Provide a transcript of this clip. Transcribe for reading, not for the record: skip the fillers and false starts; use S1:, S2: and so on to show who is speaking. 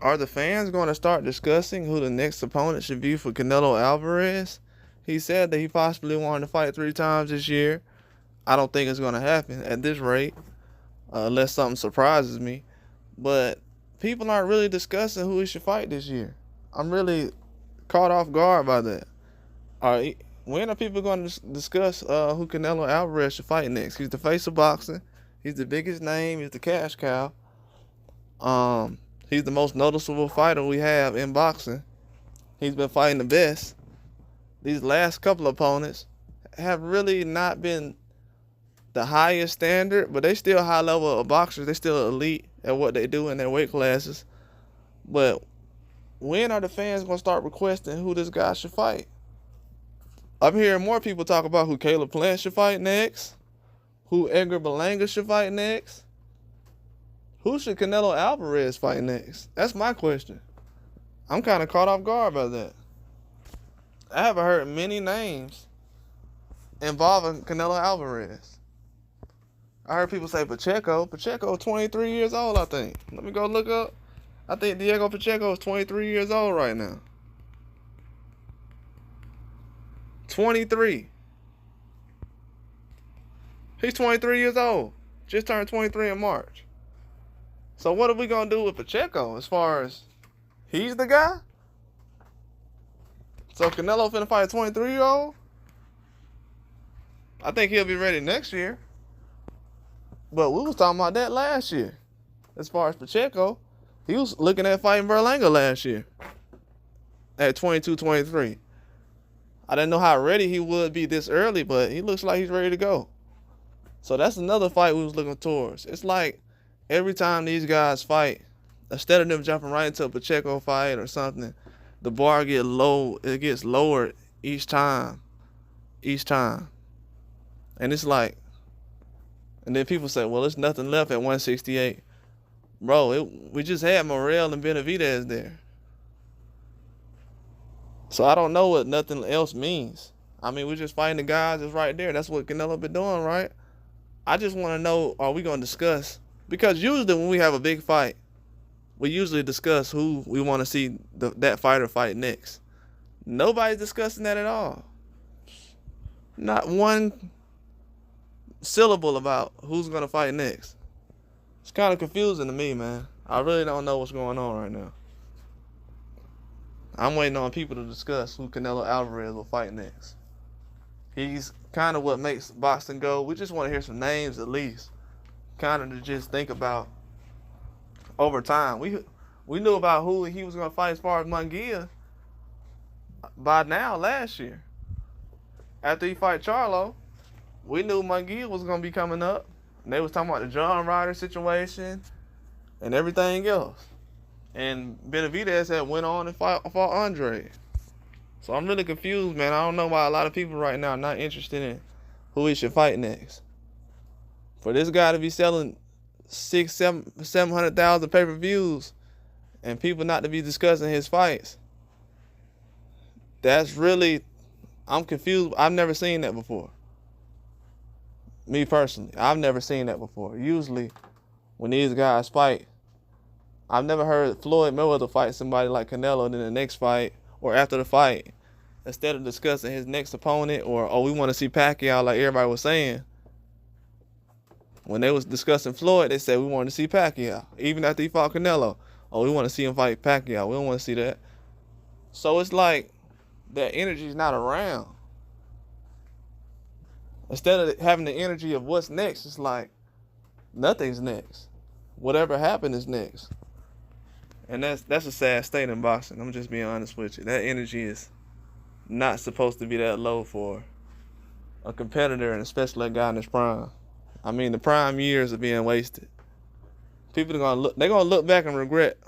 S1: Are the fans going to start discussing who the next opponent should be for Canelo Alvarez? He said that he possibly wanted to fight 3 times this year. I don't think it's going to happen at this rate, unless something surprises me. But people aren't really discussing who he should fight this year. I'm really caught off guard by that. When are people going to discuss who Canelo Alvarez should fight next? He's the face of boxing. He's the biggest name. He's the cash cow. He's the most noticeable fighter we have in boxing. He's been fighting the best. These last couple opponents have really not been the highest standard, but they still high level of boxers. They still elite at what they do in their weight classes. But when are the fans gonna start requesting who this guy should fight? I'm hearing more people talk about who Caleb Plant should fight next, who Edgar Berlanga should fight next. Who should Canelo Alvarez fight next? That's my question. I'm kind of caught off guard by that. I haven't heard many names involving Canelo Alvarez. I heard people say Pacheco. Pacheco 23 years old, I think. Let me go look up. I think Diego Pacheco is 23 years old right now. 23. He's 23 years old. Just turned 23 in March. So what are we going to do with Pacheco as far as he's the guy? So Canelo finna fight a 23-year-old? I think he'll be ready next year. But we was talking about that last year. As far as Pacheco, he was looking at fighting Berlanga last year at 22, 23. I didn't know how ready he would be this early, but he looks like he's ready to go. So that's another fight we was looking towards. It's like every time these guys fight, instead of them jumping right into a Pacheco fight or something, the bar gets low. It gets lowered each time. And it's like, and then people say, well, there's nothing left at 168. Bro, we just had Morrell and Benavidez there. So I don't know what nothing else means. I mean, we're just fighting the guys that's right there. That's what Canelo been doing, right? I just want to know, are we going to discuss? Because usually when we have a big fight, we usually discuss who we want to see that fighter fight next. Nobody's discussing that at all. Not one syllable about who's going to fight next. It's kind of confusing to me, man. I really don't know what's going on right now. I'm waiting on people to discuss who Canelo Alvarez will fight next. He's kind of what makes boxing go. We just want to hear some names at least. Kind of to just think about over time. We knew about who he was going to fight as far as Munguia by now last year. After he fight Charlo, we knew Munguia was going to be coming up. And they was talking about the John Ryder situation and everything else. And Benavidez had went on and fought Andre. So I'm really confused, man. I don't know why a lot of people right now are not interested in who he should fight next. For this guy to be selling 700,000 pay-per-views and people not to be discussing his fights, that's really, I'm confused. I've never seen that before. Me personally, I've never seen that before. Usually, when these guys fight, I've never heard Floyd Mayweather fight somebody like Canelo, and then the next fight, or after the fight, instead of discussing his next opponent, or, oh, we want to see Pacquiao like everybody was saying. When they was discussing Floyd, they said we wanted to see Pacquiao. Even after he fought Canelo, oh, we want to see him fight Pacquiao. We don't want to see that. So it's like that energy's not around. Instead of having the energy of what's next, it's like nothing's next. Whatever happened is next. And that's a sad state in boxing. I'm just being honest with you. That energy is not supposed to be that low for a competitor, and especially a guy in his prime. I mean, the prime years are being wasted. People are gonna look back and regret